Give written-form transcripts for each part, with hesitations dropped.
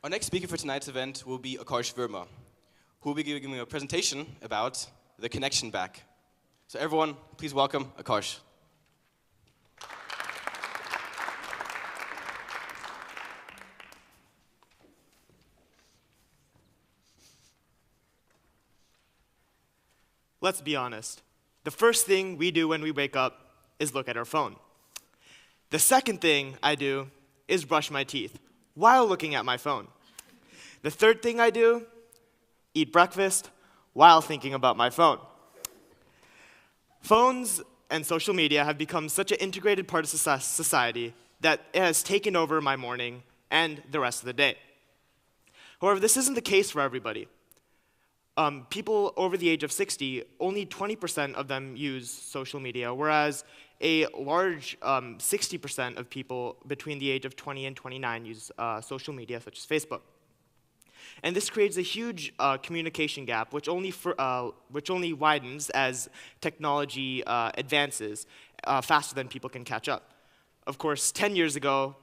Our next speaker for tonight's event will be Akarsh Verma, who will be giving a presentation about the connection back. So everyone, please welcome Akarsh. Let's be honest. The first thing we do when we wake up is look at our phone. The second thing I do is brush my teeth while looking at my phone. The third thing I do, eat breakfast while thinking about my phone. Phones and social media have become such an integrated part of society that it has taken over my morning and the rest of the day. However, this isn't the case for everybody. People over the age of 60, only 20% of them use social media, whereas a large 60% of people between the age of 20 and 29 use social media, such as Facebook. And this creates a huge communication gap, which only widens as technology advances faster than people can catch up. Of course, 10 years ago,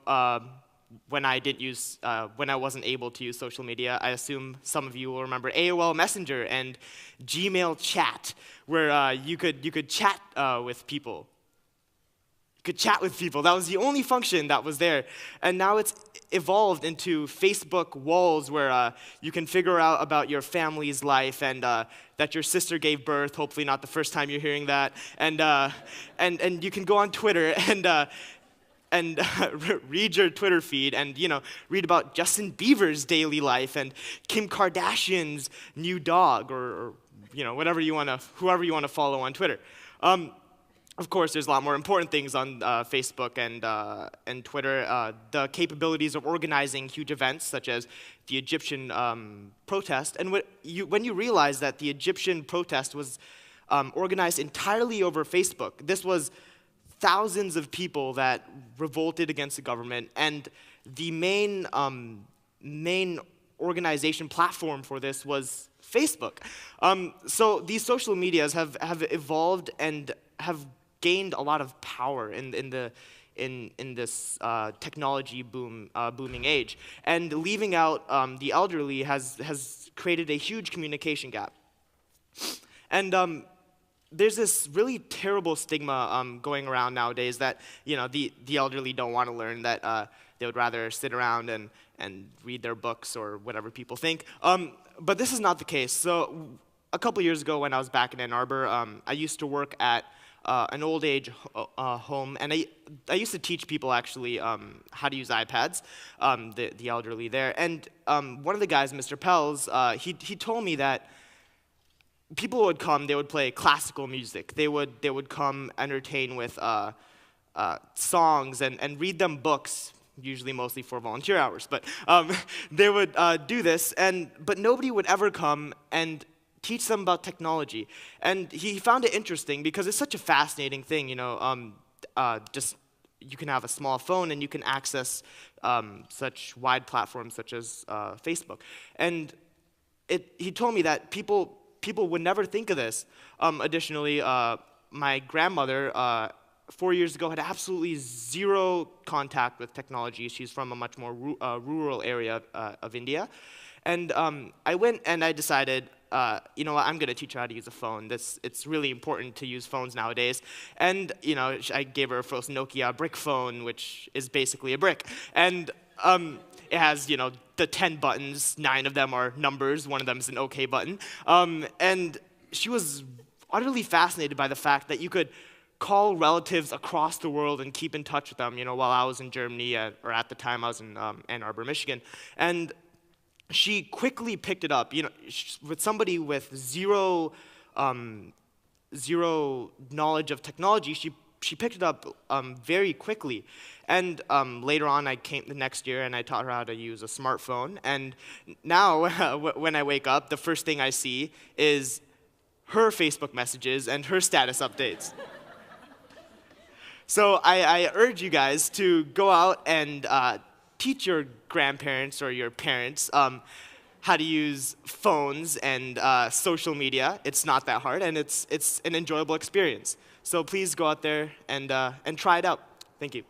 when I wasn't able to use social media, I assume some of you will remember AOL Messenger and Gmail Chat, where you could chat with people. You could chat with people. That was the only function that was there. And now it's evolved into Facebook walls, where you can figure out about your family's life and that your sister gave birth. Hopefully, not the first time you're hearing that. And you can go on Twitter and read your Twitter feed and read about Justin Bieber's daily life and Kim Kardashian's new dog, or whoever you want to follow on Twitter. Of course, there's a lot more important things on Facebook and Twitter. The capabilities of organizing huge events, such as the Egyptian protest. And when you realize that the Egyptian protest was organized entirely over Facebook, this was thousands of people that revolted against the government, and the main organization platform for this was Facebook. So these social medias have evolved and have gained a lot of power in this technology booming age, and leaving out the elderly has created a huge communication gap. And there's this really terrible stigma going around nowadays that the elderly don't want to learn, that they would rather sit around and read their books or whatever people think. But this is not the case. So a couple years ago, when I was back in Ann Arbor, I used to work at an old age home, and I used to teach people actually how to use iPads, the elderly there. And one of the guys, Mr. Pels, he told me that people would come, they would play classical music. They would come entertain with songs and read them books, usually mostly for volunteer hours. But they would do this, but nobody would ever come and teach them about technology. And he found it interesting because it's such a fascinating thing, just you can have a small phone and you can access such wide platforms such as Facebook. And he told me that people would never think of this. Additionally, my grandmother, 4 years ago, had absolutely zero contact with technology. She's from a much more rural area of India. And I went and I decided, you know what, I'm going to teach her how to use a phone. It's really important to use phones nowadays. And I gave her a first Nokia brick phone, which is basically a brick. And it has, the 10 buttons, 9 of them are numbers, one of them is an OK button. And she was utterly fascinated by the fact that you could call relatives across the world and keep in touch with them, while I was in Germany, or at the time I was in Ann Arbor, Michigan. And she quickly picked it up, with somebody with zero knowledge of technology. She picked it up very quickly. And later on, I came the next year and I taught her how to use a smartphone. And now, when I wake up, the first thing I see is her Facebook messages and her status updates. So I urge you guys to go out and teach your grandparents or your parents how to use phones and social media. It's not that hard, and it's an enjoyable experience. So please go out there and try it out. Thank you.